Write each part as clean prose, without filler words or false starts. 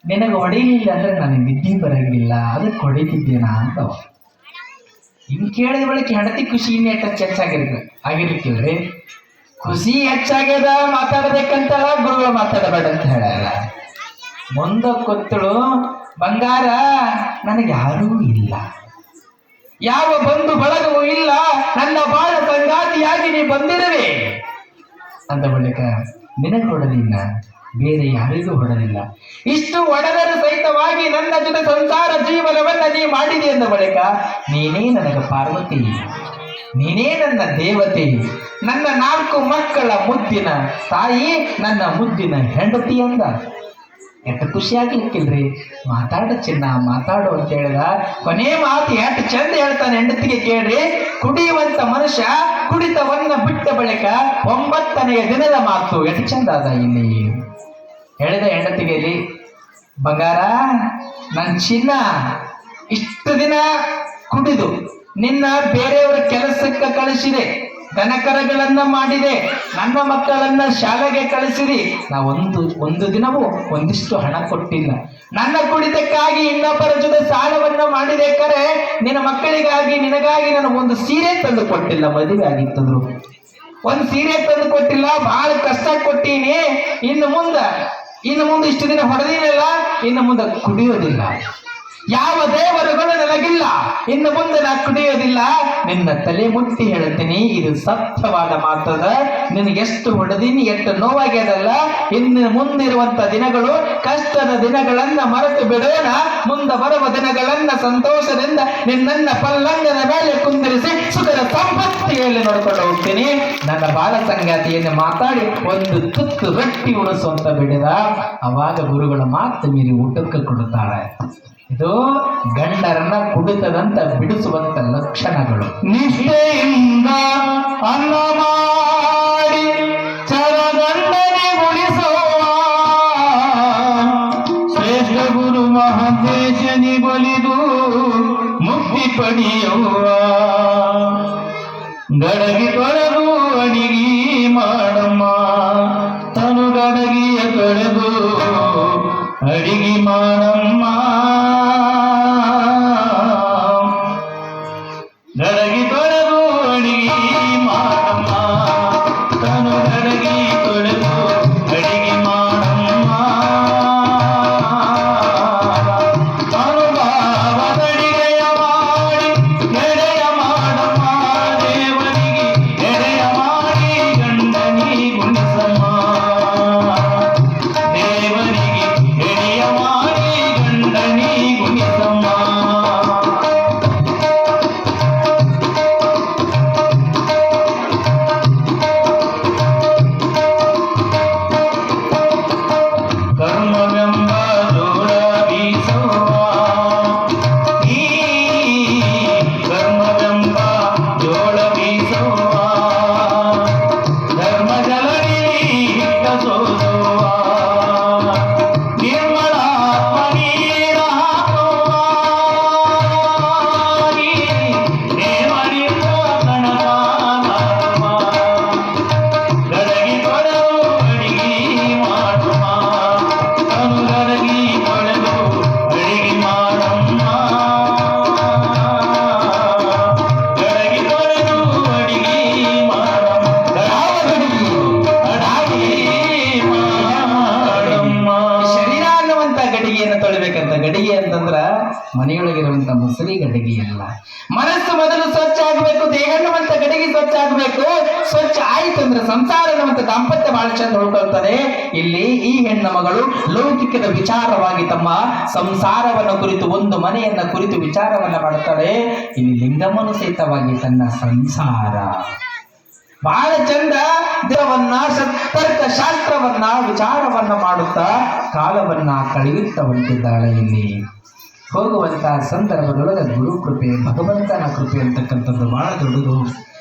ನಿನಗೆ ಹೊಡಿಲಿಲ್ಲ ಅಂದ್ರೆ ನನಗೆ ನಿದ್ದೆ ಬರಂಗಿಲ್ಲ, ಅದಕ್ಕೆ ಹೊಡಿತಿದ್ದೇನಾ ಅಂತವ. ಇನ್ ಕೇಳಿದ ಬಳಿಕ ಹೆಂಡತಿ ಖುಷಿ ಇನ್ನೇ ಆಗಿರ್ತಿಲ್ರಿ. ಖುಷಿ ಹೆಚ್ಚಾಗ್ಯದ ಮಾತಾಡ್ಬೇಕಂತ ಗುರುಗಳು ಮಾತಾಡಬೇಡ ಅಂತ ಹೇಳ್ಯಾರ. ಮುಂದೆ ಕೊತ್ತಳು ಬಂಗಾರ, ನನಗೆ ಯಾರೂ ಇಲ್ಲ, ಯಾವ ಬಂಧು ಬಳಗವೂ ಇಲ್ಲ, ನನ್ನ ಬಾಳ ಸಂಗಾತಿಯಾಗಿ ನೀ ಬಂದಿರುವೆ ಅಂದ ಬಳಿಕ ನಿನಗೆ ಹೊಡೆದಿಲ್ಲ, ಬೇರೆ ಯಾರಿಗೂ ಹೊಡೆದಿಲ್ಲ, ಇಷ್ಟು ಹೊಡೆದರೂ ಸಹಿತವಾಗಿ ನನ್ನ ಜೊತೆ ಸಂಸಾರ ಜೀವನವನ್ನ ನೀ ಮಾಡಿದೆ ಅಂದ ಬಳಿಕ ನೀನೇ ನನಗೆ ಪಾರ್ವತಿ, ನೀನೇ ನನ್ನ ದೇವತೆ, ನನ್ನ 4 ಮಕ್ಕಳ ಮುದ್ದಿನ ತಾಯಿ, ನನ್ನ ಮುದ್ದಿನ ಹೆಂಡತಿ ಅಂದ. ಎಷ್ಟು ಖುಷಿ ಆಗ್ಲಿಕ್ಕಿಲ್ರಿ. ಮಾತಾಡು ಚಿನ್ನ ಮಾತಾಡು ಅಂತ ಹೇಳಿದ. ಕೊನೆ ಮಾತು ಎಷ್ಟು ಚಂದ ಹೇಳ್ತಾನೆ ಹೆಂಡತಿಗೆ ಕೇಳ್ರಿ. ಕುಡಿಯುವಂತ ಮನುಷ್ಯ ಕುಡಿತವನ್ನ ಬಿಟ್ಟ ಬಳಿಕ 9ನೆಯ ದಿನದ ಮಾತು ಎಷ್ಟು ಚಂದ ಅದ ಇಲ್ಲಿ ಹೇಳಿದ ಹೆಂಡತಿಗೆ. ಇಲ್ಲಿ ಬಂಗಾರ, ನನ್ನ ಚಿನ್ನ, ಇಷ್ಟು ದಿನ ಕುಡಿದು ನಿನ್ನ ಬೇರೆಯವರ ಕೆಲಸಕ್ಕೆ ಕಳಿಸಿದೆ, ದನಕರಗಳನ್ನ ಮಾಡಿದೆ, ನನ್ನ ಮಕ್ಕಳನ್ನ ಶಾಲೆಗೆ ಕಳಿಸಿರಿ, ನಾ ಒಂದು ದಿನವೂ ಒಂದಿಷ್ಟು ಹಣ ಕೊಟ್ಟಿಲ್ಲ, ನನ್ನ ಕುಡಿತಕ್ಕಾಗಿ ಇನ್ನೊಬ್ಬರ ಜೊತೆ ಸಾಲವನ್ನ ಮಾಡಿದೆ, ಕರೆ ನಿನ್ನ ಮಕ್ಕಳಿಗಾಗಿ ನಿನಗಾಗಿ ನಾನು ಒಂದು ಸೀರೆ ತಂದು ಕೊಟ್ಟಿಲ್ಲ, ಮದುವೆ ಆಗಿತ್ತಂದ್ರು ಒಂದು ಸೀರೆ ತಂದು ಕೊಟ್ಟಿಲ್ಲ, ಬಹಳ ಕಷ್ಟ ಕೊಟ್ಟೀನಿ, ಇನ್ನು ಮುಂದೆ ಇಷ್ಟು ದಿನ ಹೊಡೆದಿಲ್ಲ, ಇನ್ನು ಮುಂದೆ ಕುಡಿಯೋದಿಲ್ಲ, ಯಾವ ದೇವರುಗಳು ನನಗಿಲ್ಲ, ಇನ್ನು ಮುಂದೆ ನಾ ಕುಡಿಯೋದಿಲ್ಲ, ನಿನ್ನ ತಲೆ ಮುಟ್ಟಿ ಹೇಳ್ತೀನಿ, ಇದು ಸತ್ಯವಾದ ಮಾತದ, ನಿನಗೆಷ್ಟು ಹೊಡೆದೀನಿ, ಎಷ್ಟು ನೋವಾಗ್ಯದಲ್ಲ, ಇನ್ನು ಮುಂದಿರುವಂತ ದಿನಗಳು ಕಷ್ಟದ ದಿನಗಳನ್ನ ಮರೆತು ಬಿಡೋಣ, ಮುಂದೆ ಬರುವ ದಿನಗಳನ್ನ ಸಂತೋಷದಿಂದ ನಿನ್ನನ್ನ ಪಲ್ಲಂಗದ ಮೇಲೆ ಕುಂದಿರಿಸಿ ಸುಖದ ಸಂಪತ್ತಿಯಲ್ಲಿ ನೋಡ್ಕೊಂಡು ಹೋಗ್ತೀನಿ. ನನ್ನ ಬಾಲ ಸಂಗಾತಿಯನ್ನು ಮಾತಾಡಿ ಒಂದು ತುತ್ತು ರೊಟ್ಟಿ ಉಣಿಸುವಂತ ಬಿಡಿದ. ಅವಾಗ ಗುರುಗಳ ಮಾತು ಮೀರಿ ಊಟಕ್ಕೆ ಕೊಡುತ್ತಾರೆ. ಇದು ಗಂಡರನ್ನ ಕುಡಿತದಂತ ಬಿಡಿಸುವಂತ ಲಕ್ಷಣಗಳು. ನಿಷ್ಠೆಯಿಂದ ಅನ್ನ ಮಾಡಿ ಚರಗಂಡನೆ ಉಳಿಸುವ ಶ್ರೇಷ್ಠ ಗುರು ಮಹಾದೇಶನಿ ಬಲಿದು ಮುಕ್ತಿ ಪಡೆಯುವ, ಗಡಗಿ ತೊಳೆದು ಅಡಿಗೆ ಮಾಡಮ್ಮ, ತನು ಗಡಗಿಯ ತೊಳೆದು ಅಡಿಗೆ ಮಾಡಮ್ಮ, ಗಡಗಿ ತೊಳೆದು ಅಡಿಗೆ ಮಾಡಮ್ಮ, ತನು ಗಡಗಿ ತೊಳೆದು ಅಡಿಗೆ ಮಾಡಮ್ಮ, ಅನುಭಾವದಡಿಗೆಯ ಮಾಡಿ ಎಡೆಯ ಮಾಡಮ್ಮ, ದೇವರಿಗೆ ಎಡೆಯ ಮಾಡಿ ಗಂಡನಿ ಗುಣಿಸಮ್ಮ, ದೇವರಿಗೆ ಎಡೆಯ ಮಾಡಿ ಗಂಡನಿ ಗುಣಿಸಮ್ಮ. ಕರ್ಮವೆಂಬ ಜೋಳ ಬೀಸುವ, ಈ ಕರ್ಮವೆಂಬ ಜೋಳ ಬೀಸುವ, ಧರ್ಮ ಜಲಡಿ ಹಿಟ್ಟ ಸೋಸುವ, ನಿರ್ಮಲಾತ್ಮ ನೀರ ಹಾಕುವ, ದೇವರಿಂದ ಕಣಕಾಲ ಗಡಗಿ ತೊಳೆದು ಅಡಿಗೆ ಮಾಡುವ, ತನು ಗಡಗಿ ತೊಳೆದು ಅಡಿಗೆ ಮಾಡಮ್ಮ, ಗಡಗಿ ತೊಳೆದು ಅಡಿಗೆ ಮಾಡಮ್ಮ, ಅಡಿಗೆ ಮಾಡಮ್ಮ. ಶರೀರ ಅನ್ನುವಂತ ಗಡಿಗೆಯನ್ನು ತೊಳಿಬೇಕಂತ. ಗಡಿಗೆ ಅಂತಂದ್ರ ಮನೆಯೊಳಗಿರುವಂತ ಮುಸಲಿ ಗಡಿಗೆ ಅಲ್ಲ. ಮನಸ್ಸು ಮೊದಲು ಸ್ವಚ್ಛ ಆಗ್ಬೇಕು, ದೇಹ ಅನ್ನುವಂತ ಗಡಿಗೆ ಸ್ವಚ್ಛ ಆಗ್ಬೇಕು. ಸ್ವಚ್ಛ ಆಯ್ತಂದ್ರೆ ಸಂಸಾರ ಅನ್ನುವಂತ ದಾಂಪತ್ಯ ಬಹಳ ಚಂದ ಉಳ್ಕೊಳ್ತದೆ. ಇಲ್ಲಿ ಈ ಹೆಣ್ಣ ಮಗಳು ಲೌಕಿಕದ ವಿಚಾರವಾಗಿ ತಮ್ಮ ಸಂಸಾರವನ್ನು ಕುರಿತು, ಒಂದು ಮನೆಯನ್ನ ಕುರಿತು ವಿಚಾರವನ್ನ ಮಾಡುತ್ತಾಳೆ. ಇಲ್ಲಿ ಲಿಂಗಮ್ಮನು ಸಹಿತವಾಗಿ ತನ್ನ ಸಂಸಾರ ಬಹಳ ಚಂದ ದೇವನ್ನ ತರ್ಕ ಶಾಸ್ತ್ರವನ್ನ ವಿಚಾರವನ್ನ ಮಾಡುತ್ತಾ ಕಾಲವನ್ನ ಕಳೆಯುತ್ತಾ ಹೊಂಟಿದ್ದಾಳೆ. ಇಲ್ಲಿ ಹೋಗುವಂತ ಸಂದರ್ಭದೊಳಗೆ ಗುರು ಕೃಪೆ, ಭಗವಂತನ ಕೃಪೆ ಅಂತಕ್ಕಂಥದ್ದು ಬಹಳ ದೊಡ್ಡದು.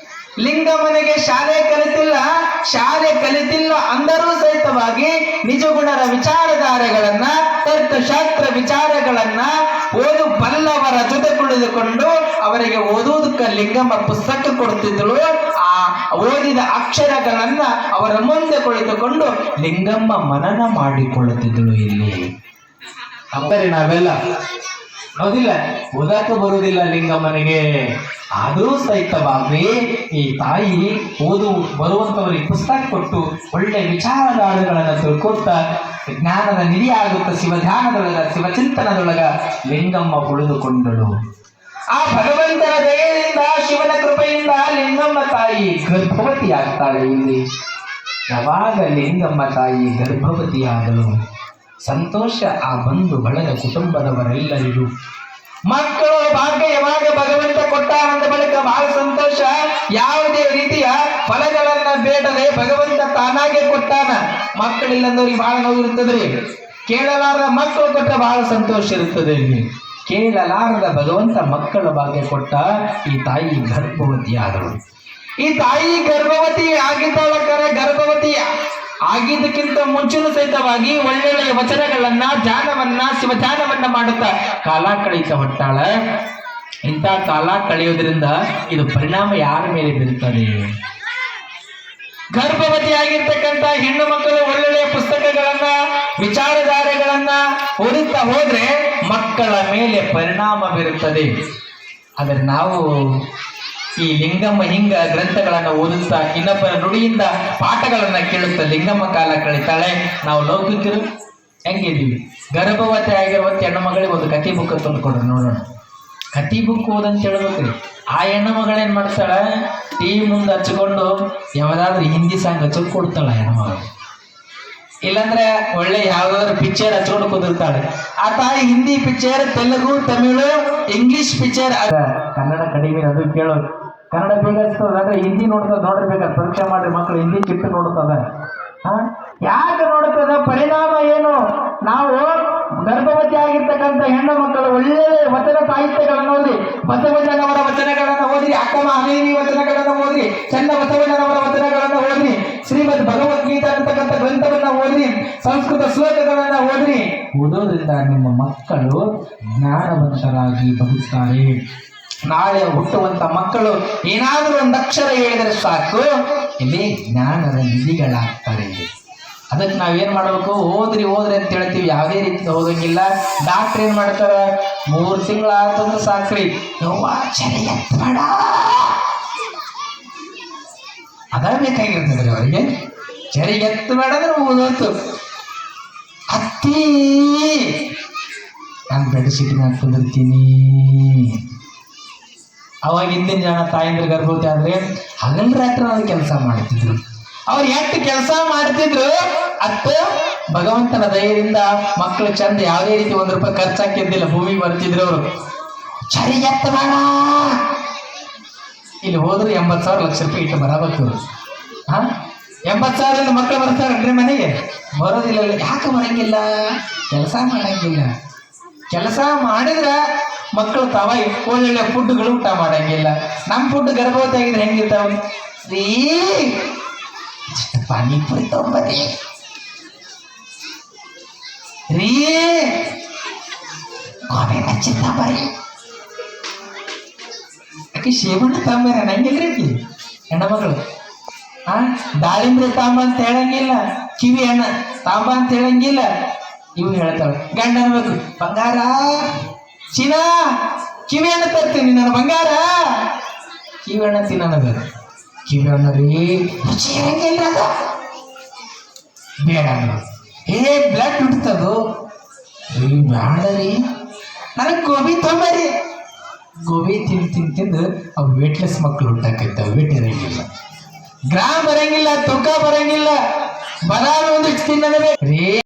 ಲಿಂಗಮ್ಮನಿಗೆ ಶಾಲೆ ಕಲಿತಿಲ್ಲ ಅಂದರೂ ಸಹಿತವಾಗಿ ನಿಜಗುಣರ ವಿಚಾರಧಾರೆಗಳನ್ನ, ತರ್ಕಶಾಸ್ತ್ರ ವಿಚಾರಗಳನ್ನ ಓದು ಬಲ್ಲವರ ಜೊತೆ ಕುಳಿದುಕೊಂಡು ಅವರಿಗೆ ಓದುವುದಕ್ಕೆ ಲಿಂಗಮ್ಮ ಪುಸ್ತಕ ಕೊಡುತ್ತಿದ್ದಳು. ಆ ಓದಿದ ಅಕ್ಷರಗಳನ್ನ ಅವರ ಮುಂದೆ ಕುಳಿತುಕೊಂಡು ಲಿಂಗಮ್ಮ ಮನನ ಮಾಡಿಕೊಳ್ಳುತ್ತಿದ್ದಳು. ಇಲ್ಲಿ ಅಂದರೆ ನಾವೆಲ್ಲ ಹೌದಿಲ್ಲ, ಓದಾಕ ಬರುವುದಿಲ್ಲ ಲಿಂಗಮ್ಮನಿಗೆ, ಆದರೂ ಸಹಿತವಾಗಿ ಈ ತಾಯಿ ಬರುವಂತವರಿಗೆ ಪುಸ್ತಕ ಕೊಟ್ಟು ಒಳ್ಳೆ ವಿಚಾರಧಾರೆಗಳನ್ನು ತಿಳ್ಕೊತಾ ಜ್ಞಾನದ ನಿಧಿ ಆಗುತ್ತ ಶಿವಧ್ಯಾನದೊಳಗ ಶಿವಚಿಂತನದೊಳಗ ಲಿಂಗಮ್ಮ ಉಳಿದುಕೊಂಡಳು. ಆ ಭಗವಂತನ ದಯೆಯಿಂದ ಶಿವನ ಕೃಪೆಯಿಂದ ಲಿಂಗಮ್ಮ ತಾಯಿ ಗರ್ಭವತಿ ಆಗ್ತಾಳೆ. ಇಲ್ಲಿ ಯಾವಾಗ ಲಿಂಗಮ್ಮ ತಾಯಿ ಗರ್ಭವತಿಯಾದಳು, ಸಂತೋಷ ಆ ಬಂಧು ಬಳಗ ಕುಟುಂಬದವರೆಲ್ಲರಿಗೂ. ಮಕ್ಕಳು ಭಾಗ್ಯ ಯಾವಾಗ ಭಗವಂತ ಕೊಟ್ಟಾನಂದ ಬಳಿಕ ಬಹಳ ಸಂತೋಷ. ಯಾವುದೇ ರೀತಿಯ ಫಲಗಳನ್ನ ಬೇಡದೆ ಭಗವಂತ ತಾನಾಗೆ ಕೊಟ್ಟಾನ. ಮಕ್ಕಳಿಲ್ಲಂದವ್ರಿಗೆ ಬಹಳ ನೋವು ಇರ್ತದ್ರಿ. ಕೇಳಲಾರದ ಮಕ್ಕಳು ಕೊಟ್ಟ ಬಹಳ ಸಂತೋಷ ಇರುತ್ತದೆ. ಕೇಳಲಾರದ ಭಗವಂತ ಮಕ್ಕಳ ಭಾಗ್ಯ ಕೊಟ್ಟ. ಈ ತಾಯಿ ಗರ್ಭವತಿ ಆದಳು. ಈ ತಾಯಿ ಗರ್ಭವತಿ ಆಗಿದ್ದವಳಕರೆ ಗರ್ಭವತಿ ಆಗಿದ್ದಕ್ಕಿಂತ ಮುಂಚೆನೂ ಸಹಿತವಾಗಿ ಒಳ್ಳೊಳ್ಳೆಯ ವಚನಗಳನ್ನ ಧ್ಯಾನವನ್ನ ಶಿವಧ್ಯಾನವನ್ನ ಮಾಡುತ್ತಾ ಕಾಲ ಕಳೀತಾ ಹೊಟ್ಟಾಳ. ಇಂಥ ಕಾಲ ಕಳೆಯೋದ್ರಿಂದ ಇದು ಪರಿಣಾಮ ಯಾರ ಮೇಲೆ ಬೀರುತ್ತದೆ? ಗರ್ಭವತಿ ಆಗಿರ್ತಕ್ಕಂಥ ಹೆಣ್ಣು ಮಕ್ಕಳು ಒಳ್ಳೊಳ್ಳೆಯ ಪುಸ್ತಕಗಳನ್ನ ವಿಚಾರಧಾರೆಗಳನ್ನ ಓದುತ್ತಾ ಹೋದ್ರೆ ಮಕ್ಕಳ ಮೇಲೆ ಪರಿಣಾಮ ಬೀರುತ್ತದೆ. ಆದರೆ ನಾವು ಈ ಲಿಂಗಮ್ಮ ಹಿಂಗ ಗ್ರಂಥಗಳನ್ನು ಓದುತ್ತಾ ಇನ್ನೊಬ್ಬರ ನುಡಿಯಿಂದ ಪಾಠಗಳನ್ನ ಕೇಳುತ್ತಾ ಲಿಂಗಮ್ಮ ಕಾಲ ಕಳೀತಾಳೆ. ನಾವು ಲೌಕಿಕರು ಹೆಂಗಿದ್ದೀವಿ? ಗರ್ಭವತಿ ಆಗಿರುವಂತ ಹೆಣ್ಣು ಮಗಳಿಗೆ ಒಂದು ಕತಿ ಬುಕ್ ತಂದು ಕೊಡ್ರಿ ನೋಡೋಣ. ಕತಿ ಬುಕ್ ಓದಂತ ಹೇಳ್ಬೇಕ್ರಿ. ಆ ಹೆಣ್ಣು ಮಗಳೇನ್ ಮಾಡ್ತಾಳೆ? ಟಿವಿ ಮುಂದೆ ಹಚ್ಕೊಂಡು ಯಾವ್ದಾದ್ರು ಹಿಂದಿ ಸಾಂಗ್ ಹಚ್ಕೊಂಡು ಕೊಡ್ತಾಳ ಹೆಣ್ಣು ಮಗಳು. ಇಲ್ಲಾಂದ್ರೆ ಒಳ್ಳೆ ಯಾವ್ದಾದ್ರು ಪಿಕ್ಚರ್ ಹಚ್ಕೊಂಡು ಕುದಿರ್ತಾಳೆ. ಆ ತಾಯಿ Hindi picture, Telugu, Tamil, English picture, Kannada ಕಡಿಮೆ ಅದು ಕೇಳೋದು. ಕನ್ನಡ ಬೇಗ ಹಚ್ತದ ಅಂದ್ರೆ ಹಿಂದಿ ನೋಡ್ತದ. ನೋಡಿರ್ಬೇಕಾದ್ರೆ ಪರೀಕ್ಷೆ ಮಾಡ್ರಿ ಮಕ್ಕಳು ಹಿಂದಿ ಚಿಟ್ಟು ನೋಡ್ತದ. ಯಾಕೆ ನೋಡ್ತದ? ಪರಿಣಾಮ ಏನು? ನಾವು ಗರ್ಭವತಿ ಆಗಿರ್ತಕ್ಕಂಥ ಹೆಣ್ಣು ಮಕ್ಕಳು ಒಳ್ಳೆ ವಚನ ಸಾಹಿತ್ಯಗಳನ್ನು ಓದಿ, ಬಸವಣ್ಣನವರ ವಚನಗಳನ್ನು ಓದಿ, ಅಕ್ಕಮ ಅನೇವಿ ವಚನಗಳನ್ನು ಓದಿ, ಚನ್ನ ಬಸವಣ್ಣನವರ ವಚನಗಳನ್ನು ಓದಿ, ಶ್ರೀಮದ್ ಭಗವದ್ಗೀತಾ ಅಂತಕ್ಕಂಥ ಗ್ರಂಥವನ್ನ ಓದಿ, ಸಂಸ್ಕೃತ ಶ್ಲೋಕಗಳನ್ನ ಓದಿ. ಓದೋದ್ರಿಂದ ನಿಮ್ಮ ಮಕ್ಕಳು ಜ್ಞಾನವಂತರಾಗಿ ಬದುಕ್ತಾರೆ. ನಾಳೆ ಹುಟ್ಟುವಂತ ಮಕ್ಕಳು ಏನಾದರೂ ಒಂದು ಅಕ್ಷರ ಹೇಳಿದರೆ ಸಾಕು, ಇಲ್ಲಿ ಜ್ಞಾನದ ನಿಧಿಗಳಾಗ್ತಾರೆ. ಅದಕ್ಕೆ ನಾವೇನ್ ಮಾಡ್ಬೇಕು? ಓದ್ರಿ ಅಂತ ಹೇಳ್ತೀವಿ, ಯಾವುದೇ ರೀತಿ ಓದಂಗಿಲ್ಲ. ಡಾಕ್ಟರ್ ಏನ್ ಮಾಡ್ತಾರ? 3 ತಿಂಗಳಾತಂದ್ರೆ ಸಾಕ್ರಿ, ಚಳಿ ಎತ್ತಬೇಡ, ಅದ ಬೇಕಾಗಿರ್ತದ್ರಿ ಅವರಿಗೆ. ಚಳಿ ಎತ್ತಬೇಡ ಅಂದ್ರೆ ಓದೋತು. ಅತ್ತಿ ನಾನು ಬೆಡ್ಶೀಟ್ನ ಕುಂದಿರ್ತೀನಿ. ಅವಾಗ ಹಿಂದಿನ ಜನ ತಾಯಂದ್ರ ಗರ್ಭವತಿ ಆದ್ರೆ ಹಗಲ್ ರಾತ್ರಿ ಅವ್ರು ಕೆಲಸ ಮಾಡ್ತಿದ್ರು. ಅವ್ರು ಎಷ್ಟು ಕೆಲಸ ಮಾಡ್ತಿದ್ರು ಅತ್ತ ಭಗವಂತನ ದಯದಿಂದ ಮಕ್ಕಳು ಚಂದ ಯಾವುದೇ ರೀತಿ 1 ರೂಪಾಯಿ ಖರ್ಚಾಕಿದ್ದಿಲ್ಲ. ಭೂಮಿಗೆ ಬರ್ತಿದ್ರು ಅವರು. ಚಳಿ ಎತ್ತಬೇಡ, ಇಲ್ಲಿ ಹೋದ್ರೆ 80,000 ಲಕ್ಷ ರೂಪಾಯಿ ಇಟ್ಟು ಬರಬೇಕು. 80,000 ಮಕ್ಕಳು ಬರ್ತಾರನ್ರಿ ಮನೆಗೆ? ಬರೋದಿಲ್ಲ. ಯಾಕೆ ಬರಂಗಿಲ್ಲ? ಕೆಲಸ ಮಾಡಂಗಿಲ್ಲ. ಕೆಲಸ ಮಾಡಿದ್ರ ಮಕ್ಕಳು ತಾವ ಒಳ್ಳೊಳ್ಳೆ ಫುಡ್ಗಳು ಊಟ ಮಾಡಂಗಿಲ್ಲ. ನಮ್ಮ ಫುಡ್ ಗರ್ಭವತಿ ಆಗಿದ್ರೆ ಹೆಂಗಿರ್ತಾವ? ಪಾನಿಪುರಿ ತಗೊಂಬರಿ ರೀ, ಗೋಬಿ ಮಚ್ಚಿ ತಗೊಂಬರಿ, ಆಕೆ ಶೇಬಣ್ಣ ತಗೊಂಬರ ನಂಗಿಲ್ರಿ ಆಕಿ ಹೆಣ್ಣ ಮಗಳು. ದಾಳಿಂಬ್ರೆ ತಾಂಬ ಅಂತ ಹೇಳಂಗಿಲ್ಲ, ಕಿವಿ ಹಣ್ಣ ತಾಂಬ ಅಂತ ಹೇಳಂಗಿಲ್ಲ. ಇವು ಹೇಳ್ತಾಳೆ ಗಂಡ ಅನ್ಬೇಕು, ಬಂಗಾರ ಚೀನಾ ಕಿವಿ ಹಣ್ಣು ತರ್ತೀನಿ ನನ್ನ ಬಂಗಾರ. ಕಿವಿ ಹಣ್ಣ ತಿನ್ನೋದು, ಕಿವಿ ಹಣ್ಣು ರೀ ರುಚಿ ಇರಂಗಿಲ್ಲ, ಅದು ಬೇಡ. ಬ್ಲಡ್ ಹುಡ್ತದು ರೀ, ಬೇಡ ರೀ, ನನಗೆ ಗೋಬಿ ತೊಂಬರಿ. ಗೋಬಿ ತಿಂದು ಅವು ವೇಟ್ಲೆಸ್ ಮಕ್ಕಳು ಹುಟ್ಟಾಕೈತಾವ. ವೇಟ್ ಇರಂಗಿಲ್ಲ, ಗ್ರಾಮ್ ಬರಂಗಿಲ್ಲ, ತೂಕ ಬರಂಗಿಲ್ಲ, ಬರಾಲು ಒಂದಿಷ್ಟು ತಿನ್ನೋದೇ ರೀ.